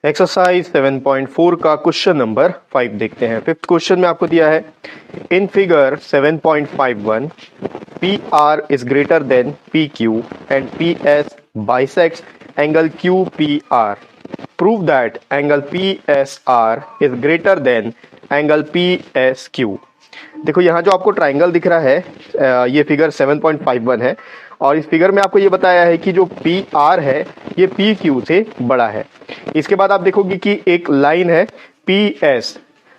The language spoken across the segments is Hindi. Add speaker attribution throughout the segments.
Speaker 1: एक्सरसाइज 7.4 का क्वेश्चन नंबर 5 देखते हैं। फिफ्थ क्वेश्चन में आपको दिया है in figure 7.51 P R is greater then P Q and P S bisects angle Q P R. Prove that angle P S R is greater than angle P S Q. देखो यहाँ जो आपको ट्राइंगल दिख रहा है ये फिगर 7.51 है और इस फिगर में आपको ये बताया है कि जो पी आर है ये पी क्यू से बड़ा है। इसके बाद आप देखोगे कि एक लाइन है पी एस,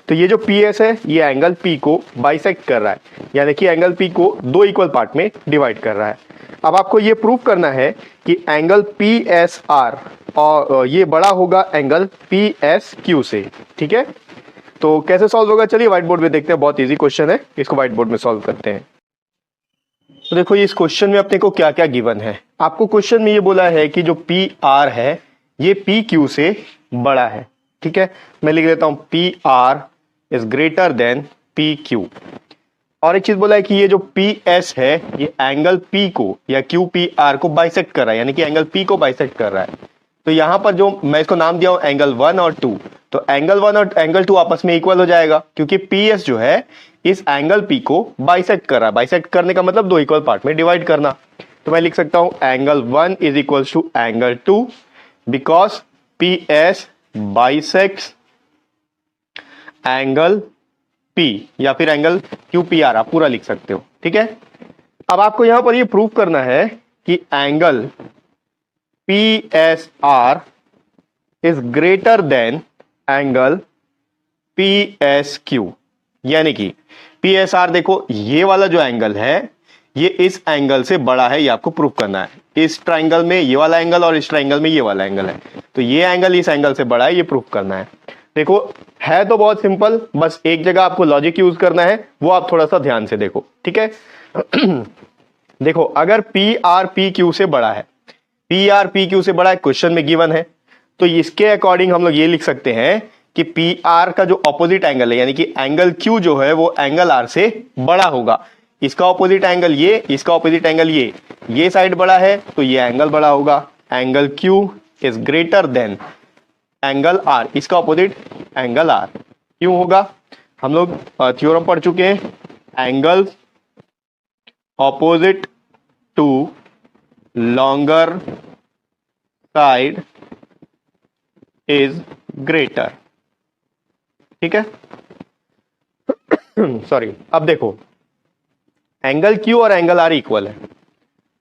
Speaker 1: तो ये जो पी एस है ये एंगल पी को बाइसेक्ट कर रहा है, यानी कि एंगल पी को दो इक्वल पार्ट में डिवाइड कर रहा है। अब आपको ये प्रूव करना है कि एंगल पी एस आर और ये बड़ा होगा एंगल पी एस क्यू से। ठीक है, तो कैसे सॉल्व होगा चलिए व्हाइट बोर्ड में देखते हैं। बहुत इजी क्वेश्चन है, इसको व्हाइट बोर्ड में सॉल्व करते हैं। तो देखो इस क्वेश्चन में अपने को क्या क्या गिवन है। आपको क्वेश्चन में ये बोला है कि जो पी आर है ये पी क्यू से बड़ा है। ठीक है, मैं लिख देता हूं P R is greater then P Q. और एक चीज बोला है कि ये जो पी एस है ये एंगल पी को या क्यू पी आर को बाइसेक्ट कर रहा है, यानी कि एंगल पी को बाइसेक्ट कर रहा है। तो यहां पर जो मैं इसको नाम दिया हूं एंगल 1 और 2, तो एंगल 1 और एंगल 2 आपस में इक्वल हो जाएगा क्योंकि पी एस जो है इस एंगल पी को बाइसेक्ट कर रहा है। बाइसेक्ट करने का मतलब दो इक्वल पार्ट में डिवाइड करना। तो मैं लिख सकता हूं angle 1 is equal to angle 2 because P S bisects angle P या फिर एंगल क्यू पी आर, आप पूरा लिख सकते हो। ठीक है, अब आपको यहां पर ये प्रूव करना है कि angle P S R is greater than angle P S Q, यानी कि पी एस आर देखो ये वाला जो एंगल है ये इस एंगल से बड़ा है, ये आपको प्रूव करना है। इस ट्राइंगल में ये वाला एंगल और इस ट्राइंगल में ये वाला एंगल है, तो ये एंगल इस एंगल से बड़ा है, ये प्रूव करना है। देखो है तो बहुत सिंपल, बस एक जगह आपको लॉजिक यूज करना है, वो आप थोड़ा सा ध्यान से देखो। ठीक है देखो अगर पी आर पी क्यू से बड़ा है, पी आर पी क्यू से बड़ा है, क्वेश्चन में गिवन है, तो इसके अकॉर्डिंग हम लोग ये लिख सकते हैं कि पी आर का जो ऑपोजिट एंगल है यानी कि एंगल क्यू जो है वो एंगल आर से बड़ा होगा। इसका ऑपोजिट एंगल ये, इसका ऑपोजिट एंगल ये साइड बड़ा है तो ये एंगल बड़ा होगा। Angle Q is greater than angle R, इसका ऑपोजिट एंगल आर क्यों होगा, हम लोग थ्योरम पढ़ चुके हैं। Angle opposite to longer side is greater. ठीक है सॉरी, अब देखो एंगल क्यू और एंगल आर इक्वल है।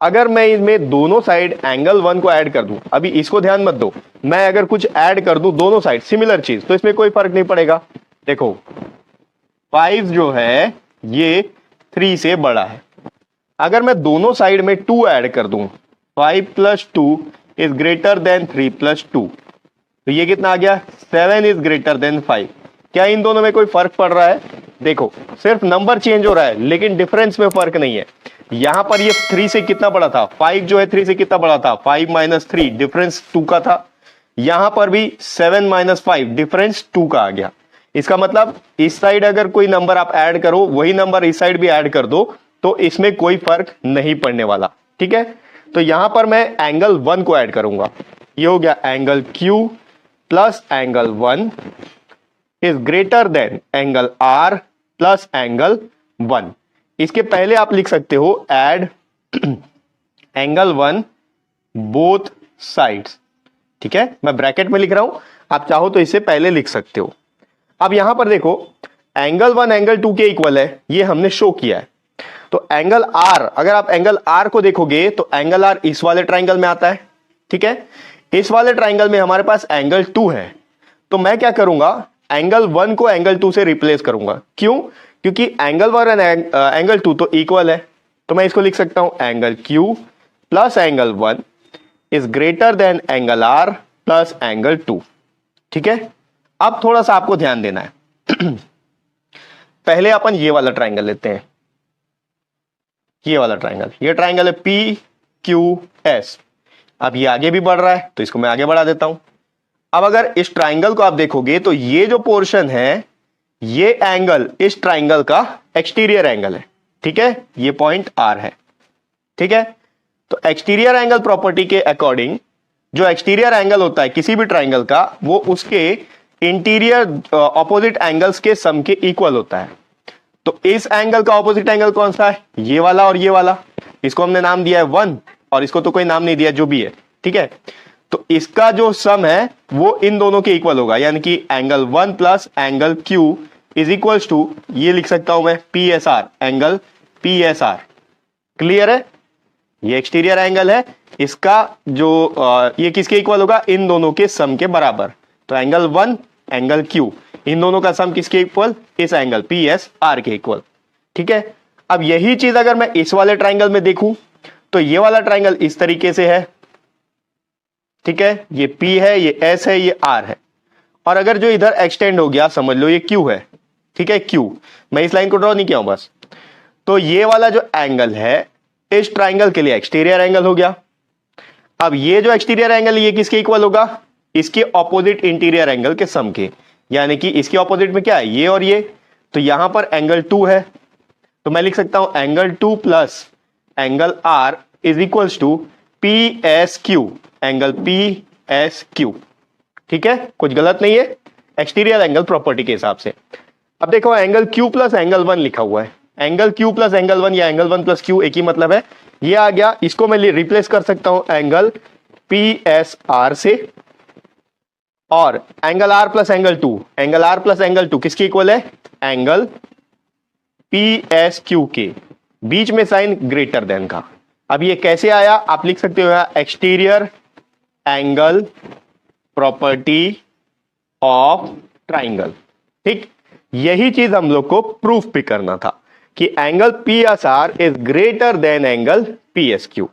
Speaker 1: अगर मैं इसमें दोनों साइड एंगल 1 को ऐड कर दूं, अभी इसको ध्यान मत दो, मैं अगर कुछ ऐड कर दूं दोनों साइड सिमिलर चीज, तो इसमें कोई फर्क नहीं पड़ेगा। देखो 5 जो है ये 3 से बड़ा है। अगर मैं दोनों साइड में 2 ऐड कर दूं, 5 + 2 इज ग्रेटर देन 3 + 2, तो ये कितना आ गया 7 इज ग्रेटर देन 5। क्या इन दोनों में कोई फर्क पड़ रहा है? देखो सिर्फ नंबर चेंज हो रहा है लेकिन डिफरेंस में फर्क नहीं है। यहां पर ये 3 से कितना बड़ा था, 5 जो है 3 से कितना बड़ा था, 5 - 3 डिफरेंस 2 का था। यहां पर भी 7 - 5 डिफरेंस 2 का आ गया। इसका मतलब इस साइड अगर कोई नंबर आप ऐड करो वही नंबर इस साइड भी ऐड कर दो तो इसमें कोई फर्क नहीं पड़ने वाला। ठीक है, तो यहां पर मैं एंगल 1 को ऐड करूंगा, ये हो गया angle Q plus angle 1 is greater than angle R plus angle 1। इसके पहले आप लिख सकते हो एड एंगल 1 बोथ साइड्स। ठीक है, मैं ब्रैकेट में लिख रहा हूं, आप चाहो तो इससे पहले लिख सकते हो। अब यहां पर देखो एंगल 1 एंगल 2 के इक्वल है, ये हमने शो किया है। तो एंगल आर, अगर आप एंगल आर को देखोगे तो एंगल आर इस वाले ट्राइंगल में आता है। ठीक है, इस वाले ट्राइंगल में हमारे पास एंगल 2 है, तो मैं क्या करूंगा एंगल 1 को एंगल 2 से रिप्लेस करूंगा। क्यों? क्योंकि एंगल 1 और एंगल 2 तो इक्वल है, तो मैं इसको लिख सकता हूं angle Q plus angle 1 is greater than angle R plus angle 2। ठीक है, अब थोड़ा सा आपको ध्यान देना है पहले अपन ये वाला ट्राइंगल लेते हैं, ये वाला ट्राइंगल, ये ट्राइंगल है पी क्यू एस। अब ये आगे भी बढ़ रहा है तो इसको मैं आगे बढ़ा देता हूं। अब अगर इस ट्राइंगल को आप देखोगे तो ये जो पोर्शन है ये एंगल इस ट्राइंगल का एक्सटीरियर एंगल है। ठीक है, ये पॉइंट आर है। ठीक है, तो एक्सटीरियर एंगल प्रॉपर्टी के अकॉर्डिंग जो एक्सटीरियर एंगल होता है किसी भी ट्राइंगल का, वो उसके इंटीरियर ऑपोजिट एंगल्स के सम के इक्वल होता है। तो इस एंगल का ऑपोजिट एंगल कौन सा है? ये वाला और ये वाला। इसको हमने नाम दिया है 1 और इसको तो कोई नाम नहीं दिया, जो भी है, ठीक है। तो इसका जो सम है वो इन दोनों के इक्वल होगा, यानी कि angle 1 plus angle Q is equals to, ये लिख सकता हूं मैं, PSR, एंगल PSR। क्लियर है? ये एक्सटीरियर एंगल है, इसका जो ये किसके इक्वल होगा? इन दोनों के सम के बराबर। तो एंगल 1 एंगल Q, इन दोनों का सम किसके इक्वल? इस एंगल PSR के इक्वल, ठीक है। अब यही चीज अगर मैं इस वाले ट्राइंगल में देखूं तो ये वाला ट्राइंगल इस तरीके से है, ठीक है। ये P है, ये S है, ये R है। और अगर जो इधर एक्सटेंड हो गया, समझ लो ये Q है, ठीक है, Q। मैं इस लाइन को ड्रॉ नहीं किया हूं बस। तो ये वाला जो एंगल है इस ट्राइंगल के लिए एक्सटीरियर एंगल हो गया। अब ये जो एक्सटीरियर एंगल ये किसके इक्वल होगा? इसके ऑपोजिट इंटीरियर एंगल के सम के, यानी कि इसके ऑपोजिट में क्या है? ये और ये। तो यहां पर एंगल 2 है, तो मैं लिख सकता हूं angle 2 plus angle R is equals to PSQ, angle PSQ, ठीक है। कुछ गलत नहीं है एक्सटीरियर एंगल प्रॉपर्टी के हिसाब से। अब देखो एंगल Q प्लस एंगल 1 लिखा हुआ है। एंगल Q प्लस एंगल 1 या एंगल 1 प्लस Q एक ही मतलब है, ये आ गया। इसको मैं रिप्लेस कर सकता हूं एंगल PSR से, और angle R plus angle 2, angle R plus angle 2 किसके इक्वल है? एंगल PSQ के, बीच में साइन ग्रेटर देन का। अब ये कैसे आया? आप लिख सकते हो exterior angle property of triangle, ठीक। यही चीज हम लोग को प्रूफ भी करना था कि angle PSR is greater than angle PSQ,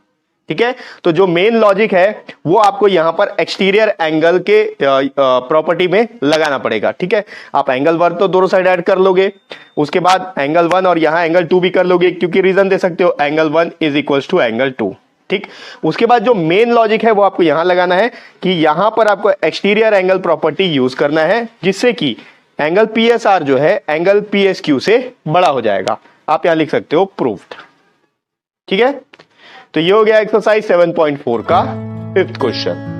Speaker 1: ठीक है। तो जो मेन लॉजिक है वो आपको यहां पर एक्सटीरियर एंगल के प्रॉपर्टी में लगाना पड़ेगा, ठीक है। आप एंगल 1 तो दोनों साइड ऐड कर लोगे, उसके बाद एंगल 1 और यहां एंगल 2 भी कर लोगे, क्योंकि रीजन दे सकते हो angle 1 is equals to angle 2, ठीक। उसके बाद जो मेन लॉजिक है वो आपको यहां लगाना है कि यहां पर आपको एक्सटीरियर एंगल प्रॉपर्टी यूज करना है, जिससे कि एंगल PSR जो है एंगल PSQ से बड़ा हो जाएगा। आप यहां लिख सकते हो प्रूव्ड, ठीक है। तो ये हो गया एक्सरसाइज 7.4 का 5th क्वेश्चन।